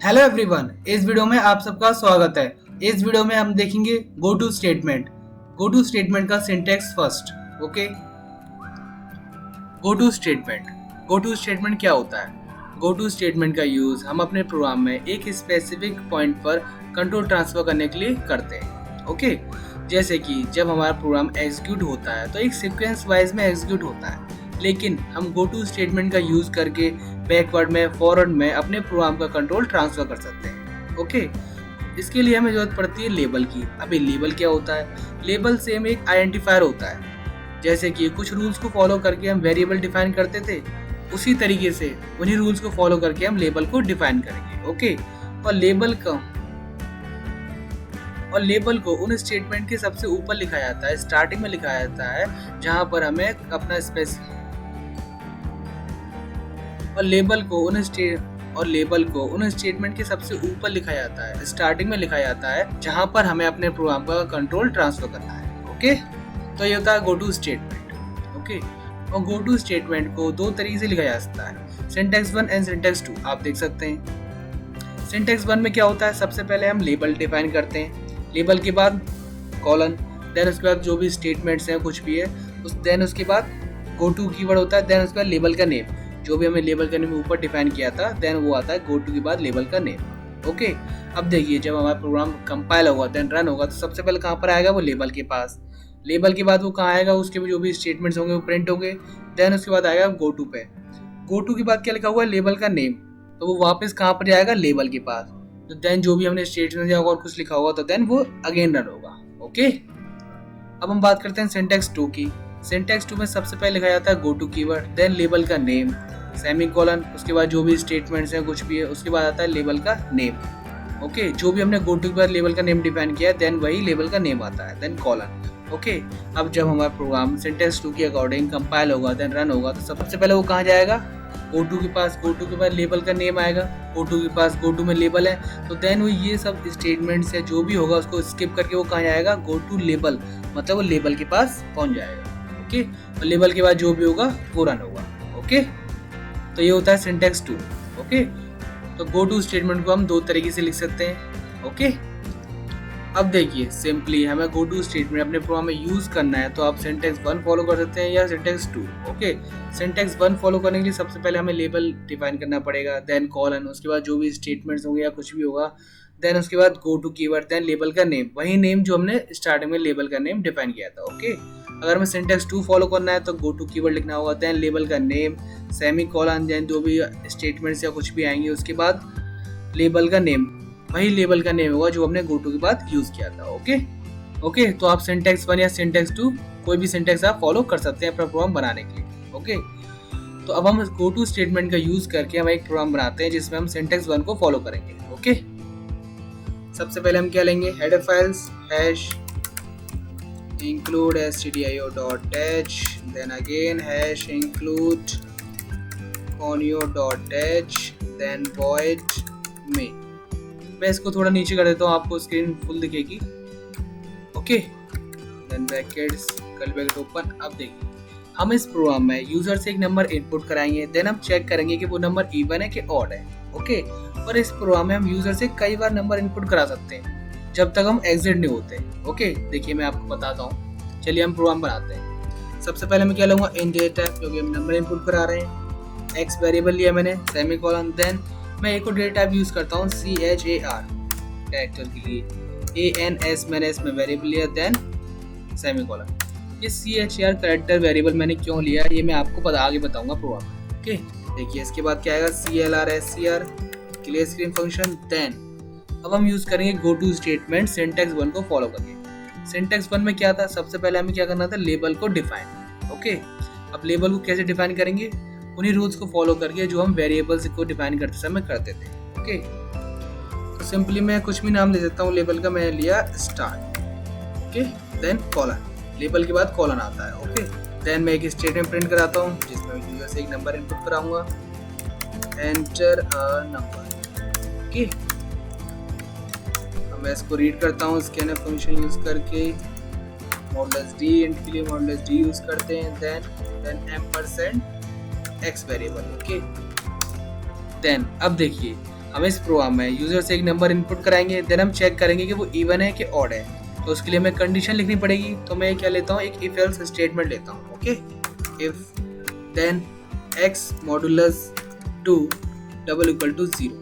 Hello everyone, इस video में आप सबका स्वागत है। इस वीडियो में हम देखेंगे go to statement. Go to statement का syntax first. Okay, go to statement. Go to statement क्या होता है? गो टू स्टेटमेंट का यूज हम अपने प्रोग्राम में एक स्पेसिफिक पॉइंट पर कंट्रोल ट्रांसफर करने के लिए करते हैं। ओके, जैसे कि जब हमारा प्रोग्राम एग्जीक्यूट होता है तो एक सीक्वेंस वाइज में एग्जीक्यूट होता है, लेकिन हम गो टू स्टेटमेंट का यूज करके बैकवर्ड में फॉरवर्ड में अपने प्रोग्राम का कंट्रोल ट्रांसफर कर सकते हैं। ओके, इसके लिए हमें जरूरत पड़ती है लेबल की। अभी लेबल क्या होता है? लेबल सेम एक आइडेंटिफायर होता है। जैसे कि कुछ रूल्स को फॉलो करके हम वेरिएबल डिफाइन करते थे, उसी तरीके से उन्हीं रूल्स को फॉलो करके हम लेबल को डिफाइन करेंगे। ओके, और लेबल को उन स्टेटमेंट के सबसे ऊपर लिखा जाता है, स्टार्टिंग में लिखा जाता है, जहां पर हमें अपना स्पेस और लेबल को उन स्टेटमेंट के सबसे ऊपर लिखा जाता है, स्टार्टिंग में लिखा जाता है, जहां पर हमें अपने प्रोग्राम का कंट्रोल ट्रांसफर करना है। ओके, तो ये होता है गो टू स्टेटमेंट। ओके, और गो टू स्टेटमेंट को दो तरीके से लिखा जा सकता है, सिंटैक्स 1 एंड सिंटैक्स 2। आप देख सकते हैं सिंटैक्स 1 में क्या होता है, सबसे पहले हम लेबल डिफाइन करते हैं, लेबल के बाद कॉलन, देन उसके बाद जो भी स्टेटमेंट्स हैं कुछ भी है देन उसके बाद गो टू कीवर्ड होता है, देन उसके बाद लेबल का नेम, जो भी हमें लेबल का नेम ऊपर डिफाइन किया था, देन वो आता है गो टू के बाद लेबल का नेम। ओके, अब देखिए जब हमारा प्रोग्राम कंपाइल होगा देन रन होगा तो सबसे पहले कहाँ पर आएगा? वो लेबल के पास। लेबल के बाद वो कहाँ आएगा? उसके जो भी स्टेटमेंट्स होंगे वो प्रिंट होंगे, देन उसके बाद आएगा गो टू पे। गो टू के बाद क्या लिखा हुआ है? लेबल का नेम, तो वो वापस कहाँ पर जाएगा? लेबल के पास। तो देन जो भी हमने स्टेटमेंट या और कुछ लिखा होगा तो देन वो अगेन रन होगा। ओके, अब हम बात करते हैं सिंटैक्स 2 की। सिंटैक्स 2 में सबसे पहले लिखा जाता है go to keyword, then label का नेम, सेमीकोलन, उसके बाद जो भी स्टेटमेंट्स हैं कुछ भी है, उसके बाद आता है लेबल का नेम। ओके, जो भी हमने गो टू के बाद लेबल का नेम डिफाइन किया है देन वही लेबल का नेम आता है, देन कॉलन। ओके, अब जब हमारा प्रोग्राम सिंटैक्स 2 के अकॉर्डिंग कंपाइल होगा देन रन होगा तो सबसे पहले वो कहाँ जाएगा? गो टू के पास। गो टू के बाद लेबल का नेम आएगा, गो टू के पास गो टू में लेबल है तो देन वो ये सब स्टेटमेंट्स है जो भी होगा उसको स्किप करके वो कहाँ जाएगा? गो टू लेबल, मतलब वो लेबल के पास पहुंच जाएगा। ओके, और लेबल के बाद जो भी होगा वो रन होगा। ओके, तो ये होता है सिंटैक्स 2। ओके, तो गो टू स्टेटमेंट को हम दो तरीके से लिख सकते हैं। ओके, अब देखिए सिंपली हमें गो टू स्टेटमेंट अपने प्रोग्राम में यूज करना है तो आप सिंटैक्स 1 फॉलो कर सकते हैं या सिंटैक्स 2। ओके, सिंटैक्स 1 फॉलो करने के लिए सबसे पहले हमें लेबल डिफाइन करना पड़ेगा, देन कॉलन, उसके बाद जो भी स्टेटमेंट्स होंगे या कुछ भी होगा, देन उसके बाद go to keyword, then label का नेम, वही नेम जो हमने स्टार्टिंग में लेबल का नेम डिफाइन किया था। ओके, अगर हमें सिंटैक्स 2 फॉलो करना है तो गो टू कीवर्ड लिखना होगा, देन लेबल का नेम, सेमीकोलन, देन जो भी स्टेटमेंट्स या कुछ भी आएंगे उसके बाद लेबल का नेम, वही लेबल का नेम होगा जो हमने गो टू के बाद यूज किया था। ओके, तो आप सिंटैक्स 1 या सिंटैक्स 2 कोई भी सिंटैक्स आप फॉलो कर सकते हैं अपना प्रोग्राम बनाने के लिए। ओके, तो अब हम गो टू स्टेटमेंट का यूज करके हम एक प्रोग्राम बनाते हैं जिसमें हम सिंटैक्स 1 को फॉलो करेंगे। ओके, सबसे पहले हम क्या लेंगे? Header files hash include stdio.h, then again hash include conio.h, then void main। मैं इसको थोड़ा नीचे कर देता हूँ, आपको स्क्रीन फुल दिखेगी। Okay, then brackets curly bracket open. अब देखिए हम इस प्रोग्राम में यूजर से एक नंबर इनपुट कराएंगे, देन हम चेक करेंगे कि वो नंबर इवन है कि ऑड है। ओके, और इस प्रोग्राम में हम यूजर से कई बार नंबर इनपुट करा सकते हैं जब तक हम एग्जिट नहीं होते। ओके, देखिए मैं आपको बताता हूँ, चलिए हम प्रोग्राम बनाते हैं। सबसे पहले मैं क्या लूँगा? इन डेटा, क्योंकि हम नंबर इनपुट करा रहे हैं। एक्स वेरिएबल लिया मैंने, सेमीकोलन, देन मैं एक और डेटा टाइप यूज़ करता हूँ CHAR कैरेक्टर के लिए, ANS मैंने इसमें वेरिएबल लिया, देन सेमीकोलन। ये CHAR कैरेक्टर वेरिएबल मैंने क्यों लिया ये मैं आपको आगे बताऊँगा प्रोग्राम में। ओके, देखिए इसके बाद क्या आएगा? CLR SCR clear screen function. Then अब हम यूज़ करेंगे गो टू स्टेटमेंट सिंटैक्स 1 को फॉलो करके। सिंटैक्स 1 में क्या था? सबसे पहले हमें क्या करना था? लेबल को डिफाइन। ओके, अब लेबल को कैसे डिफाइन करेंगे? उन्हीं रूल्स को फॉलो करके जो हम वेरिएबल्स को डिफाइन करते समय करते थे। ओके, तो सिंपली मैं कुछ भी नाम ले देता हूँ लेबल का, मैंने लिया start. Okay, then colon, label के बाद कॉलन आता है। ओके, देन मैं एक स्टेटमेंट प्रिंट कराता हूँ जिसमें यूजर से एक नंबर इनपुट कराऊंगा, एंटर अ नंबर। ओके, मैं इसको रीड करता हूँ स्कैनर फंक्शन यूज करके, मॉडुलस डी, इंट के लिए मॉडुलस डी यूज करते हैं, then ampersand X variable. Okay, then अब देखिए हम इस प्रोग्राम में यूजर से एक नंबर इनपुट कराएंगे, देन हम चेक करेंगे कि वो इवन है कि ऑड है। तो उसके लिए हमें कंडीशन लिखनी पड़ेगी। तो मैं क्या लेता हूँ, एक इफ एल्स स्टेटमेंट लेता हूँ। Okay, if then x modulus 2 double equal to 0।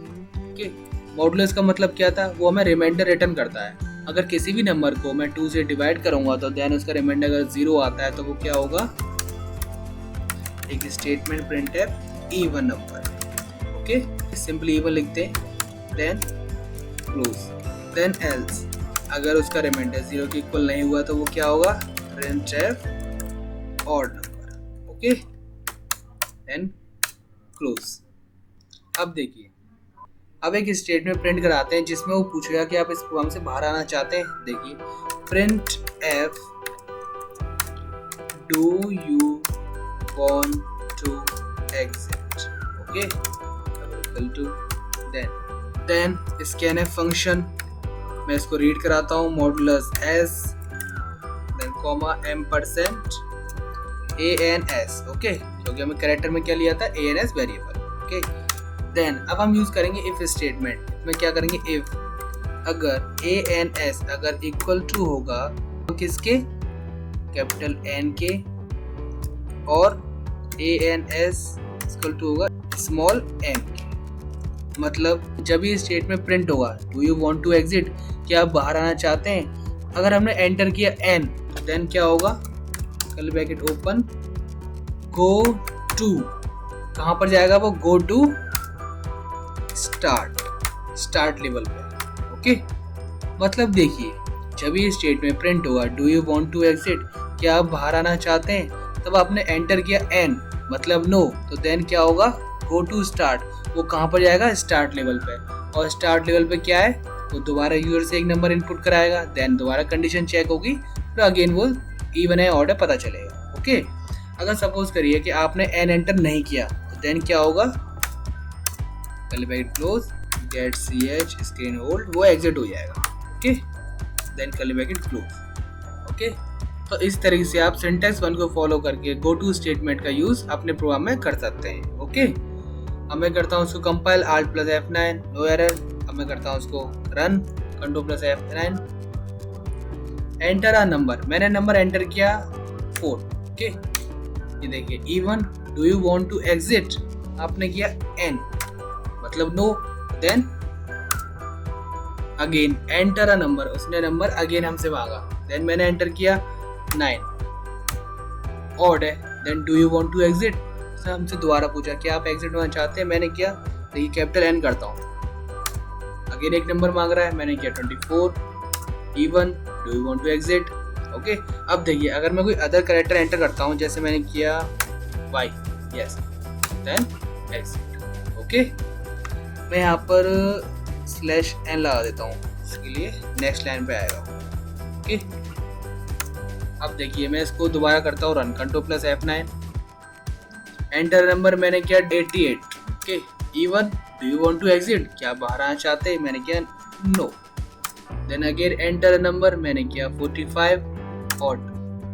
Okay, modulus का मतलब क्या था, वो हमें रिमाइंडर रिटर्न करता है। अगर किसी भी नंबर को मैं 2 से डिवाइड करूंगा तो देन उसका रिमाइंडर अगर 0 आता है तो वो क्या होगा, एक स्टेटमेंट प्रिंट है even number. Okay, simply even लिखते हैं, देन क्लोज, देन एल्स अगर उसका रिमाइंडर 0 के इक्वल नहीं हुआ तो वो क्या होगा, print F odd number. Okay, then close. अब देखिए, अब एक स्टेटमेंट प्रिंट कराते हैं जिसमें वो पूछेगा कि आप इस प्रोग्राम से बाहर आना चाहते हैं। देखिए, print F do you want to exit. Okay, equal to then scanf function, मैं इसको रीड कराता हूँ, modulus S then comma ampersand ANS। Okay, क्योंकि हमें कैरेक्टर में क्या लिया था, ANS वेरिएबल। ओके, देन अब हम यूज करेंगे इफ स्टेटमेंट में। क्या करेंगे, इफ अगर ANS अगर इक्वल टू होगा तो किसके, कैपिटल N के, और ANS इक्वल टू होगा स्मॉल m के। मतलब जब ये स्टेटमेंट प्रिंट होगा, do you want to exit, क्या आप बाहर आना चाहते हैं, अगर हमने एंटर किया n देन क्या होगा, curly bracket open, go to, कहां पर जाएगा वो, गो टू स्टार्ट लेवल पे। ओके, मतलब देखिए, जब ये स्टेटमेंट प्रिंट होगा do you want to exit, क्या आप बाहर आना चाहते हैं, तब आपने एंटर किया n मतलब नो, तो देन क्या होगा, गो टू स्टार्ट, वो कहां पर जाएगा, स्टार्ट लेवल पे। और स्टार्ट लेवल पे क्या है, वो दोबारा यूजर से एक नंबर इनपुट कराएगा, देन दोबारा कंडीशन चेक होगी, फिर अगेन वो इवन है ऑड है पता चलेगा। ओके, अगर सपोज करिए कि आपने n एंटर नहीं किया तो देन क्या होगा, curly bracket close, get ch screen hold, वो एग्जिट हो जाएगा। Okay, then curly bracket close. Okay, तो इस तरीके से आप सिंटैक्स 1 को फॉलो करके गो टू स्टेटमेंट का यूज अपने प्रोग्राम में कर सकते हैं। ओके, अब मैं करता हूँ उसको compile, Alt + F9, no error. अब मैं करता हूँ उसको run, Ctrl + F9, enter a number, मैंने नंबर एंटर किया 4। ओके, ये देखिए, even do you want to exit, आपने किया n मतलब no, then again enter a number, उसने नंबर अगेन हमसे मांगा, देन मैंने एंटर किया 9, ऑड है, then do you want to exit, हमसे दोबारा पूछा कि आप एग्जिट होना चाहते हैं, मैंने किया, देखिए कैपिटल N करता हूँ, अगेन एक नंबर मांग रहा है, मैंने किया 24, even do you want to exit. Okay, अब देखिए, अगर मैं कोई अदर कैरेक्टर एंटर करता हूँ, जैसे मैंने किया y, yes, then exit. Okay, मैं यहाँ पर /n लगा देता हूँ, इसके लिए नेक्स्ट लाइन पे आएगा। ओके, अब देखिए, मैं इसको दोबारा करता हूँ run, Ctrl + F9, enter number मैंने किया 88। Okay, even do you want to exit, क्या बाहर आना चाहते हैं, मैंने किया no, then again enter number, मैंने किया 45, odd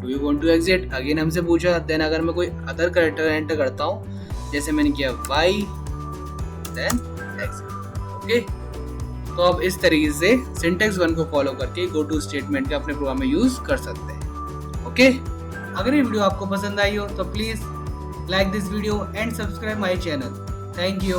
do you want to exit, again हमसे पूछा, देन अगर मैं कोई अदर कैरेक्टर एंटर करता हूँ, जैसे मैंने किया y, देन एग्जिट। ओके, तो आप इस तरीके से सिंटैक्स 1 को फॉलो करके गो टू स्टेटमेंट का अपने प्रोग्राम में यूज कर सकते हैं। ओके, अगर ये वीडियो आपको पसंद आई हो तो please like this video and subscribe my channel. Thank you.